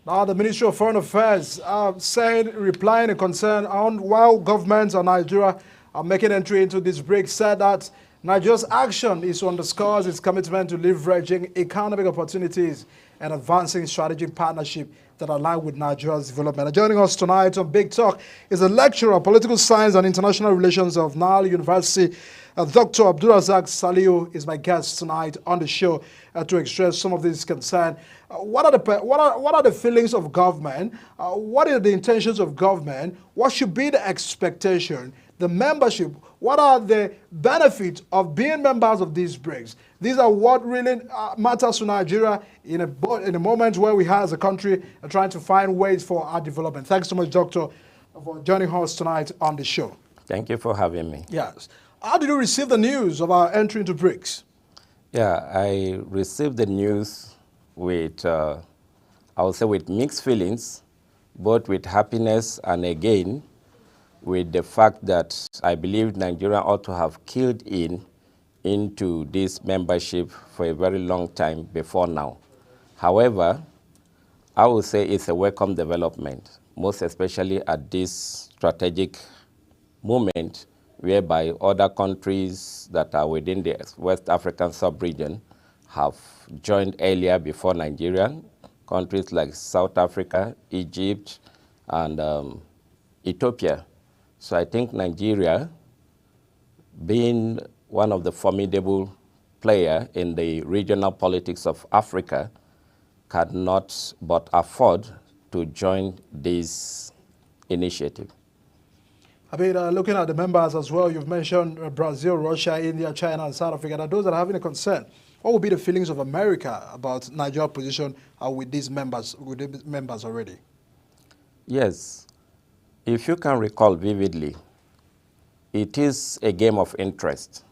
Now, the Ministry of Foreign Affairs said, replying a concern on while governments of Nigeria are making entry into this BRICS, said that Nigeria's action is to underscore its commitment to leveraging economic opportunities and advancing strategic partnership that align with Nigeria's development. And joining us tonight on Big Talk is a lecturer of political science and international relations of Nile University. Dr. Abdulrazak Saliu is my guest tonight on the show to express some of these concerns. What are the feelings of government? What are the intentions of government? What should be the expectation? The membership? What are the benefits of being members of these BRICS? These are what really matters to Nigeria in a moment where we have as a country trying to find ways for our development. Thanks so much, Doctor, for joining us tonight on the show. Thank you for having me. Yes. How did you receive the news of our entry into BRICS? Yeah, I received the news with, I would say, with mixed feelings, both with happiness and again, with the fact that I believe Nigeria ought to have keyed into this membership for a very long time before now. However, I would say it's a welcome development, most especially at this strategic moment whereby other countries that are within the West African sub-region have joined earlier before Nigeria, countries like South Africa, Egypt, and Ethiopia. So I think Nigeria, being one of the formidable players in the regional politics of Africa, cannot but afford to join this initiative. I mean, looking at the members as well, you've mentioned Brazil, Russia, India, China, and South Africa. Now, those that are having a concern, what would be the feelings of America about Nigeria's position with these members already? Yes. If you can recall vividly, it is a game of interest.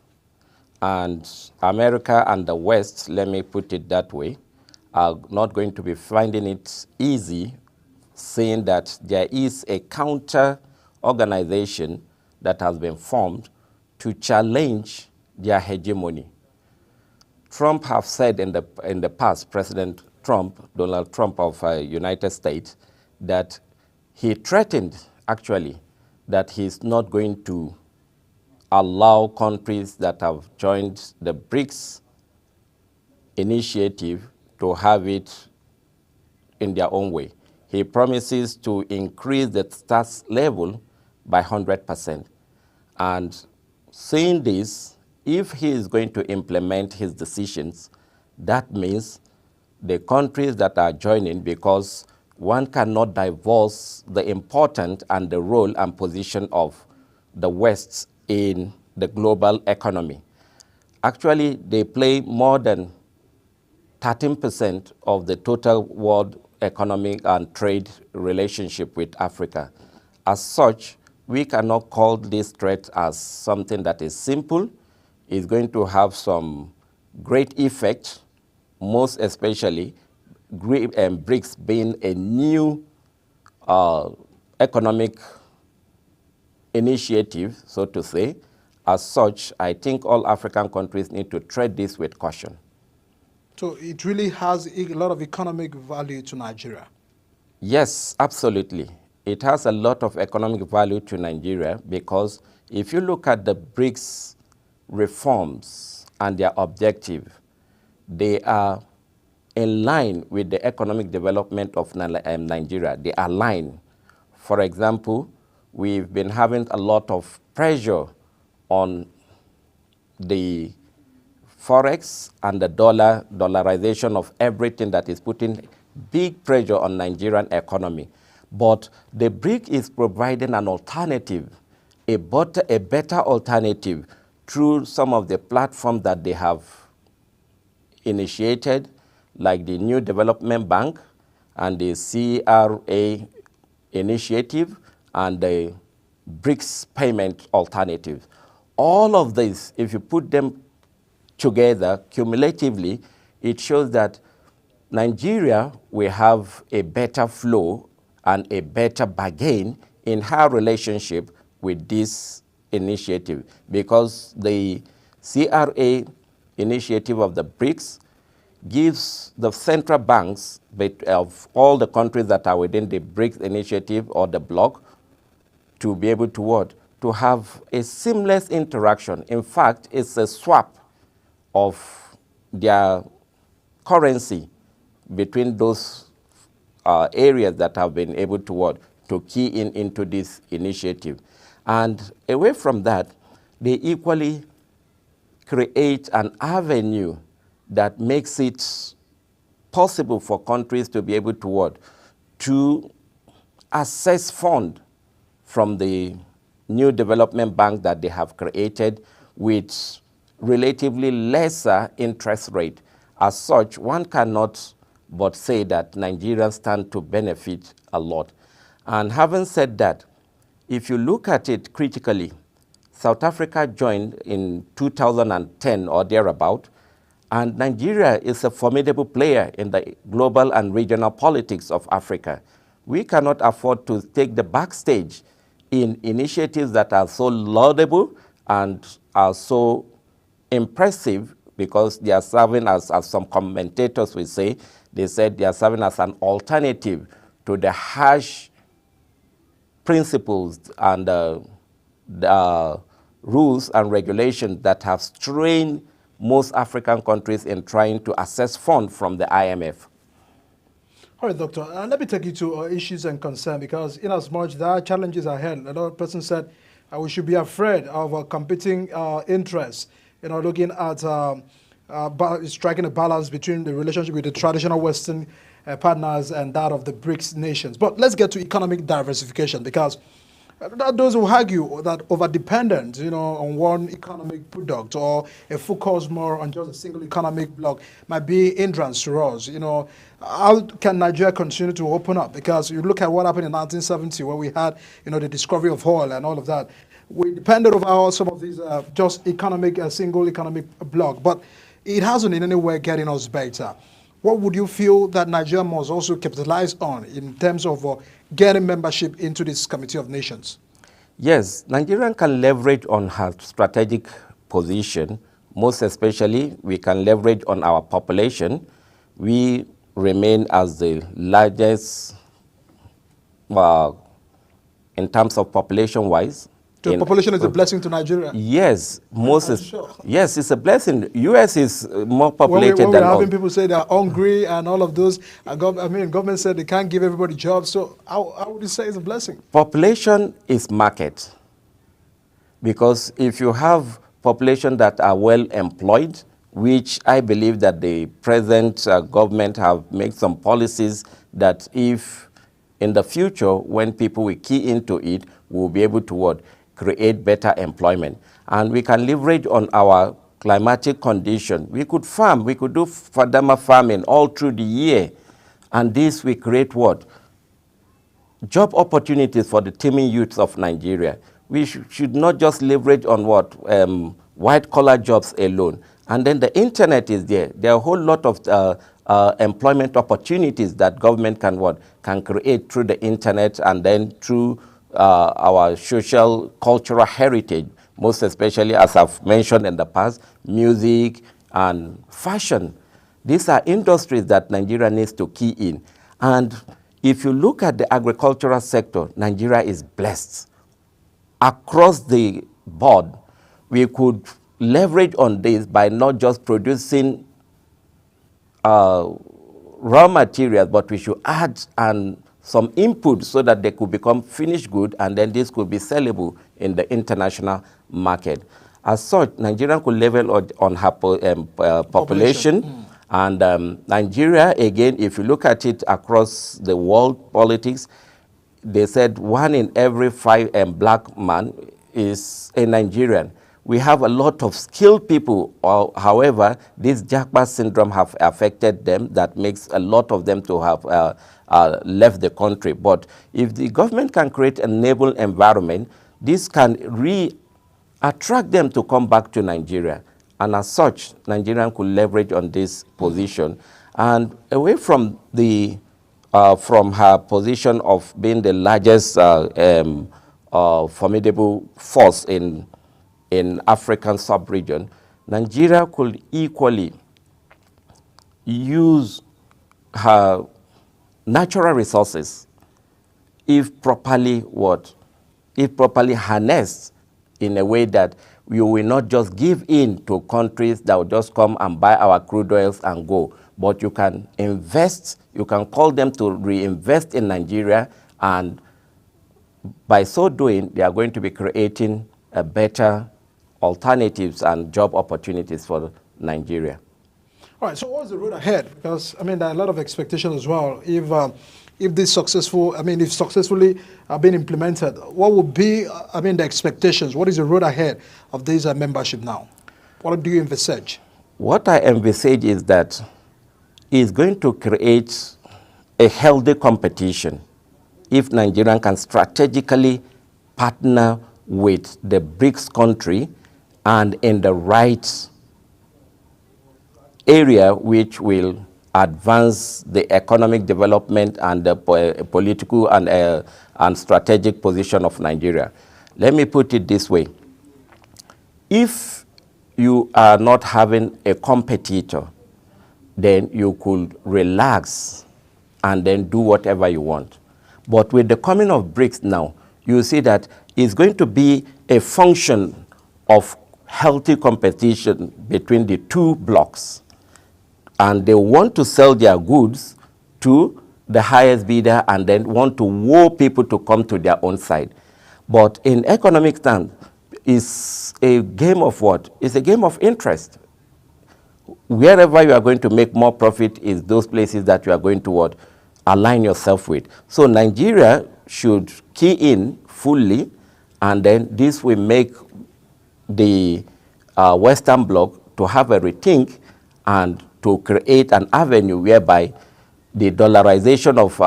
And America and the West, let me put it that way, are not going to be finding it easy seeing that there is a counter organization that has been formed to challenge their hegemony. Trump have said in the past, President Trump, Donald Trump of United States, that he threatened actually that he's not going to allow countries that have joined the BRICS initiative to have it in their own way. He promises to increase the tax level by 100%. And saying this, if he is going to implement his decisions, that means the countries that are joining, because one cannot divorce the importance and the role and position of the West in the global economy. Actually, they play more than 13% of the total world economic and trade relationship with Africa. As such, we cannot call this threat as something that is simple. It's going to have some great effect, most especially BRICS being a new economic initiative, so to say. As such, I think all African countries need to tread this with caution. So it really has a lot of economic value to Nigeria? Yes, absolutely. It has a lot of economic value to Nigeria because if you look at the BRICS reforms and their objective, they are in line with the economic development of Nigeria. They align. For example, we've been having a lot of pressure on the forex and the dollarization of everything that is putting big pressure on Nigerian economy. But the BRIC is providing an alternative, a better alternative through some of the platforms that they have initiated, like the New Development Bank and the CRA initiative and the BRICS payment alternative. All of this, if you put them together cumulatively, it shows that Nigeria will have a better flow and a better bargain in her relationship with this initiative, because the CRA initiative of the BRICS gives the central banks of all the countries that are within the BRICS initiative or the bloc to be able to what? To have a seamless interaction. In fact, it's a swap of their currency between those areas that have been able to what? To key into this initiative. And away from that, they equally create an avenue that makes it possible for countries to be able to what? To access funds from the new development bank that they have created with relatively lesser interest rate. As such, one cannot but say that Nigerians stand to benefit a lot. And having said that, if you look at it critically, South Africa joined in 2010 or thereabout, and Nigeria is a formidable player in the global and regional politics of Africa. We cannot afford to take the backstage in initiatives that are so laudable and are so impressive, because they are serving as some commentators will say, they said they are serving as an alternative to the harsh principles and the rules and regulations that have strained most African countries in trying to access funds from the IMF. All right, Doctor, let me take you to issues and concern, because in as much there are challenges ahead, another person said we should be afraid of competing interests, looking at striking a balance between the relationship with the traditional Western partners and that of the BRICS nations. But let's get to economic diversification, because those who argue that over-dependence, on one economic product or a focus more on just a single economic bloc might be hindrance to us. How can Nigeria continue to open up? Because you look at what happened in 1970, where we had, the discovery of oil and all of that. We depended on some of these just single economic bloc, but it hasn't in any way getting us better. What would you feel that Nigeria must also capitalize on in terms of getting membership into this Committee of Nations? Yes, Nigeria can leverage on her strategic position. Most especially, we can leverage on our population. We remain as the largest in terms of population-wise. So population is a blessing to Nigeria. Yes, Sure. Yes, it's a blessing. U.S. is more populated than we're having people say they're hungry and all of those. Government said they can't give everybody jobs. So how would you say it's a blessing? Population is market. Because if you have population that are well employed, which I believe that the present government have made some policies that if in the future, when people will key into it, we'll be able to create better employment. And we can leverage on our climatic condition. We could farm, we could do fadama farming all through the year. And this will create what? Job opportunities for the teeming youths of Nigeria. We should not just leverage on what? White-collar jobs alone. And then the internet is there. There are a whole lot of employment opportunities that government can create through the internet, and then through our social, cultural heritage, most especially, as I've mentioned in the past, music and fashion. These are industries that Nigeria needs to key in. And if you look at the agricultural sector, Nigeria is blessed. Across the board, we could leverage on this by not just producing raw materials, but we should add some input so that they could become finished good, and then this could be sellable in the international market. As such, Nigeria could level on her population. And Nigeria, again, if you look at it across the world politics, they said 1 in every 5 black man is a Nigerian. We have a lot of skilled people. However, this Japa syndrome have affected them. That makes a lot of them to have left the country. But if the government can create an enable environment, this can attract them to come back to Nigeria. And as such, Nigeria could leverage on this position. And away from from her position of being the largest formidable force in African sub-region, Nigeria could equally use her natural resources if properly what? If properly harnessed in a way that we will not just give in to countries that will just come and buy our crude oils and go, but you can invest, you can call them to reinvest in Nigeria, and by so doing, they are going to be creating a better alternatives and job opportunities for Nigeria. All right, so what's the road ahead? Because, I mean, there are a lot of expectations as well. If this successful, I mean, if successfully been implemented, what would be, I mean, the expectations? What is the road ahead of this membership now? What do you envisage? What I envisage is that it's going to create a healthy competition if Nigeria can strategically partner with the BRICS country and in the right area which will advance the economic development and the political and strategic position of Nigeria. Let me put it this way. If you are not having a competitor, then you could relax and then do whatever you want. But with the coming of BRICS now, you see that it's going to be a function of healthy competition between the two blocks. And they want to sell their goods to the highest bidder and then want to woo people to come to their own side. But in economic terms, it's a game of what? It's a game of interest. Wherever you are going to make more profit is those places that you are going to what? Align yourself with. So Nigeria should key in fully, and then this will make the Western Bloc to have a rethink and to create an avenue whereby the dollarization of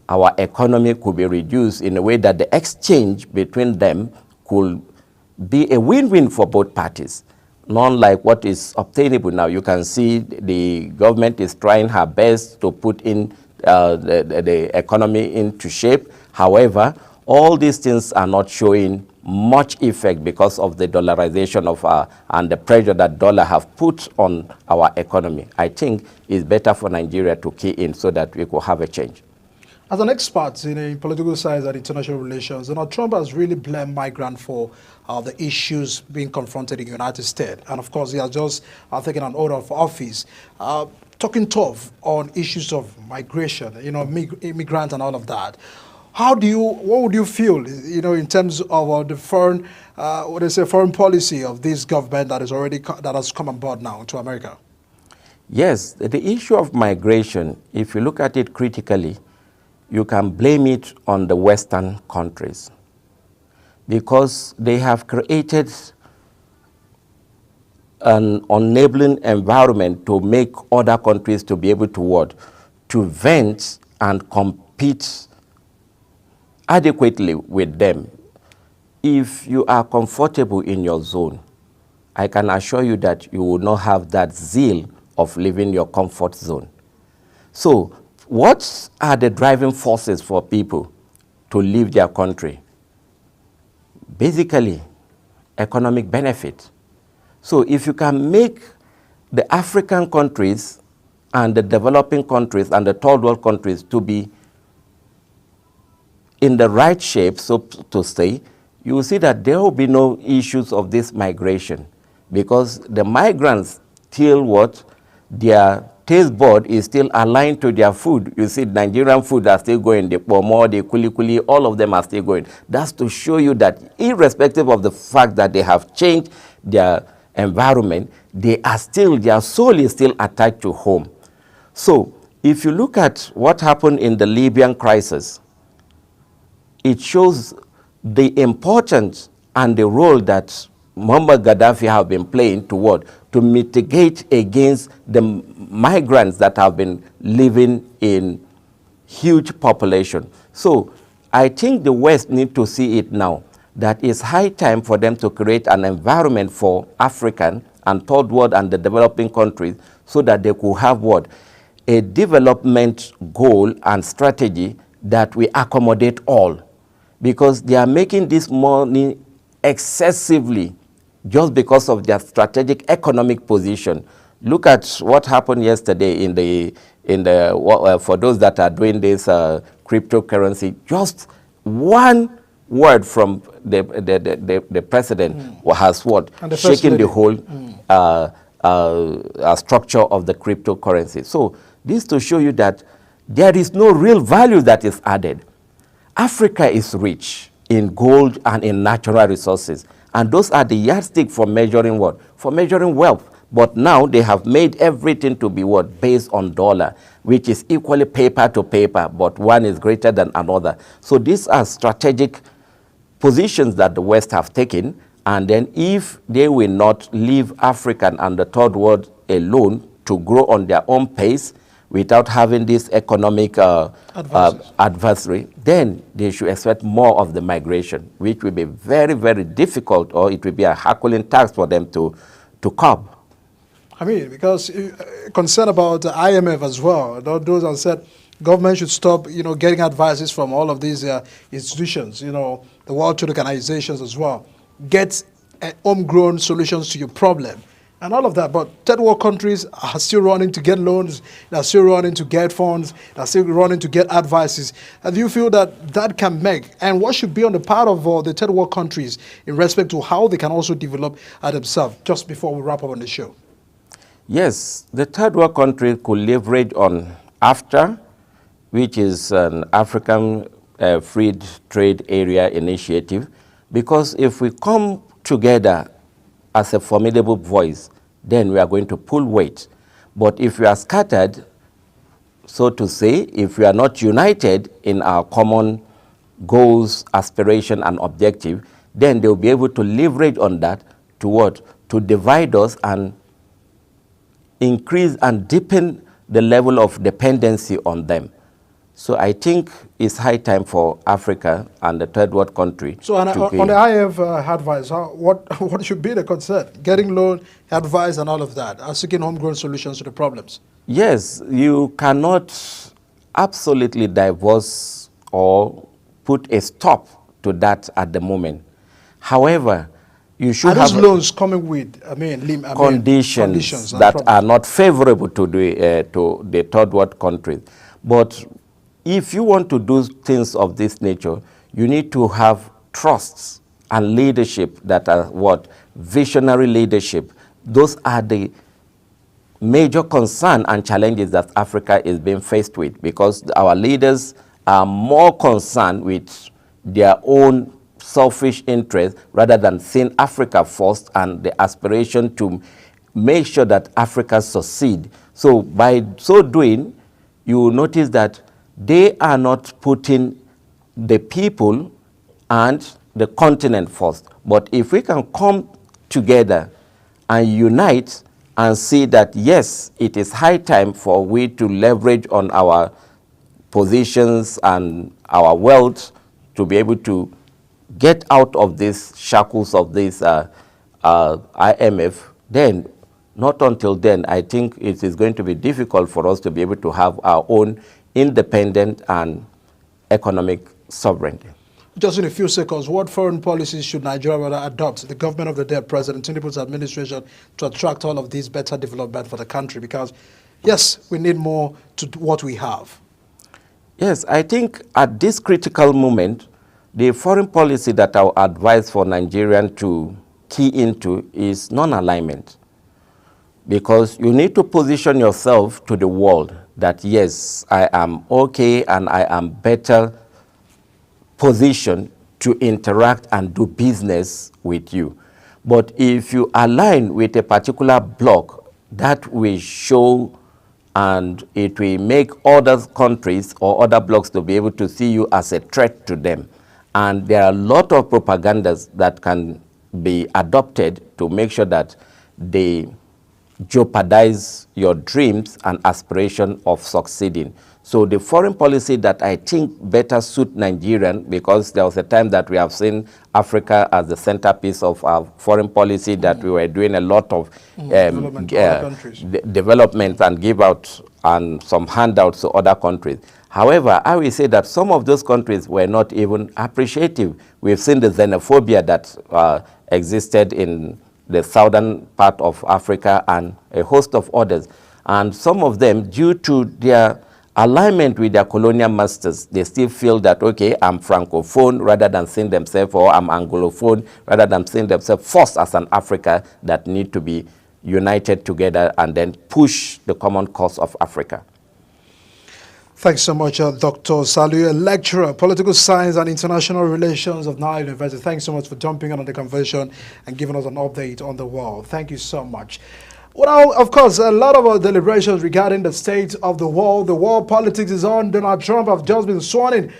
our economy could be reduced in a way that the exchange between them could be a win-win for both parties. Not like what is obtainable now. You can see the government is trying her best to put in the economy into shape. However, all these things are not showing much effect because of the dollarization of and the pressure that dollar have put on our economy. I think it's better for Nigeria to key in so that we could have a change. As an expert in political science and international relations, Donald Trump has really blamed migrants for the issues being confronted in the United States. And of course, he has just taken an order of office, talking tough on issues of migration, you know, immigrants and all of that. What would you feel, you know, in terms of the foreign, foreign policy of this government that has come on board now to America? Yes, the issue of migration, if you look at it critically, you can blame it on the Western countries because they have created an enabling environment to make other countries to be able to what? To vent and compete adequately with them. If you are comfortable in your zone, I can assure you that you will not have that zeal of leaving your comfort zone. So, what are the driving forces for people to leave their country? Basically, economic benefit. So if you can make the African countries and the developing countries and the third world countries to be in the right shape, so to say, you will see that there will be no issues of this migration because the migrants still what? Their taste bud is still aligned to their food. You see, Nigerian food are still going. The pomo, the kuli, all of them are still going. That's to show you that irrespective of the fact that they have changed their environment, their soul is still attached to home. So, if you look at what happened in the Libyan crisis, it shows the importance and the role that Muammar Gaddafi have been playing to mitigate against the migrants that have been living in huge population. So I think the West need to see it now, that it's high time for them to create an environment for African and third world and the developing countries so that they could have what? A development goal and strategy that will accommodate all. Because they are making this money excessively just because of their strategic economic position. Look at what happened yesterday for those that are doing this cryptocurrency. Just one word from the president has what? And the Shaking the First whole structure of the cryptocurrency. So this to show you that there is no real value that is added. Africa is rich in gold and in natural resources. And those are the yardstick for measuring what? For measuring wealth. But now they have made everything to be what? Based on dollar, which is equally paper to paper, but one is greater than another. So these are strategic positions that the West have taken. And then if they will not leave African and the third world alone to grow on their own pace, without having this economic adversary, then they should expect more of the migration, which will be very, very difficult, or it will be a Herculean task for them to curb. I mean, because concern about the IMF as well. Those have said government should stop, getting advices from all of these institutions, the World Trade Organizations as well. Get homegrown solutions to your problem. And all of that, but third world countries are still running to get loans, they're still running to get funds, they're still running to get advices. And do you feel that that can make, and what should be on the part of the third world countries in respect to how they can also develop themselves, just before we wrap up on the show? Yes, the third world country could leverage on AFTA, which is an African Free Trade Area initiative, because if we come together as a formidable voice, then we are going to pull weight. But if we are scattered, so to say, if we are not united in our common goals, aspiration, and objective, then they will be able to leverage on that to what? To divide us and increase and deepen the level of dependency on them. So I think it's high time for Africa and the third world country. So on the IMF advice, what should be the concern? Getting loan, advice, and all of that, and seeking homegrown solutions to the problems. Yes, you cannot absolutely divorce or put a stop to that at the moment. However, you should have loans coming with conditions that are not favorable to the third world countries. But if you want to do things of this nature, you need to have trusts and leadership that are what? Visionary leadership. Those are the major concern and challenges that Africa is being faced with, because our leaders are more concerned with their own selfish interests rather than seeing Africa first and the aspiration to make sure that Africa succeed. So by so doing, you will notice that they are not putting the people and the continent first. But if we can come together and unite and see that, yes, it is high time for we to leverage on our positions and our wealth to be able to get out of these shackles of this IMF, then not until then, I think it is going to be difficult for us to be able to have our own independent and economic sovereignty. Just in a few seconds, what foreign policies should Nigeria rather adopt, the government of the dead President Tinubu's administration, to attract all of these better development for the country? Because, yes, we need more to what we have. Yes, I think at this critical moment, the foreign policy that I would advise for Nigerians to key into is non-alignment. Because you need to position yourself to the world that, yes, I am okay and I am better positioned to interact and do business with you. But if you align with a particular bloc, that will show and it will make other countries or other blocs to be able to see you as a threat to them. And there are a lot of propagandas that can be adopted to make sure that they jeopardize your dreams and aspiration of succeeding. So the foreign policy that I think better suit Nigerian, because there was a time that we have seen Africa as the centerpiece of our foreign policy, that we were doing a lot of development and give out and some handouts to other countries. However, I will say that some of those countries were not even appreciative. We've seen the xenophobia that existed in the southern part of Africa, and a host of others. And some of them, due to their alignment with their colonial masters, they still feel that, okay, I'm Francophone rather than seeing themselves, or I'm Anglophone rather than seeing themselves first as an Africa that need to be united together and then push the common cause of Africa. Thanks so much, Dr. Saliu, a lecturer, political science and international relations of Nile University. Thanks so much for jumping on the conversation and giving us an update on the world. Thank you so much. Well, of course, a lot of our deliberations regarding the state of the world politics is on. Donald Trump has just been sworn in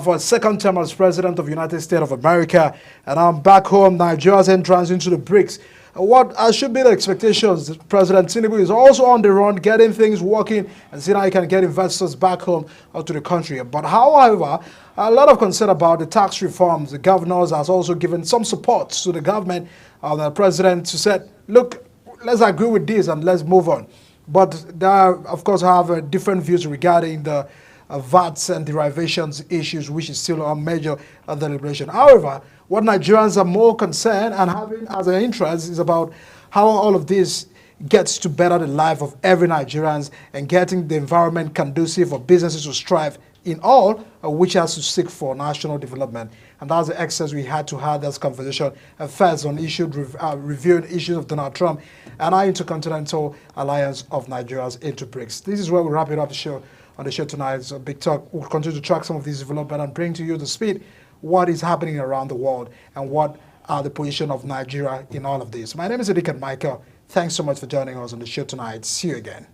for a second term as President of the United States of America. And I'm back home, Nigeria's entrance into the BRICS. What should be the expectations? President Tinubu is also on the run, getting things working, and seeing how he can get investors back home to the country. But however, a lot of concern about the tax reforms. The governors has also given some support to the government. The president said, look, let's agree with this and let's move on. But they, of course, have different views regarding the VATs and derivations issues, which is still a major deliberation. However, what Nigerians are more concerned and having as an interest is about how all of this gets to better the life of every Nigerian and getting the environment conducive for businesses to strive in all, which has to seek for national development. And that's the excess we had to have this conversation first on reviewing issues of Donald Trump and our Intercontinental Alliance of Nigeria's into BRICS. This is where we wrap it up on the show tonight. So Big Talk will continue to track some of these developments and bring to you the speed what is happening around the world and what are the position of Nigeria in all of this. My name is Edikan Michael. Thanks so much for joining us on the show tonight. See you again.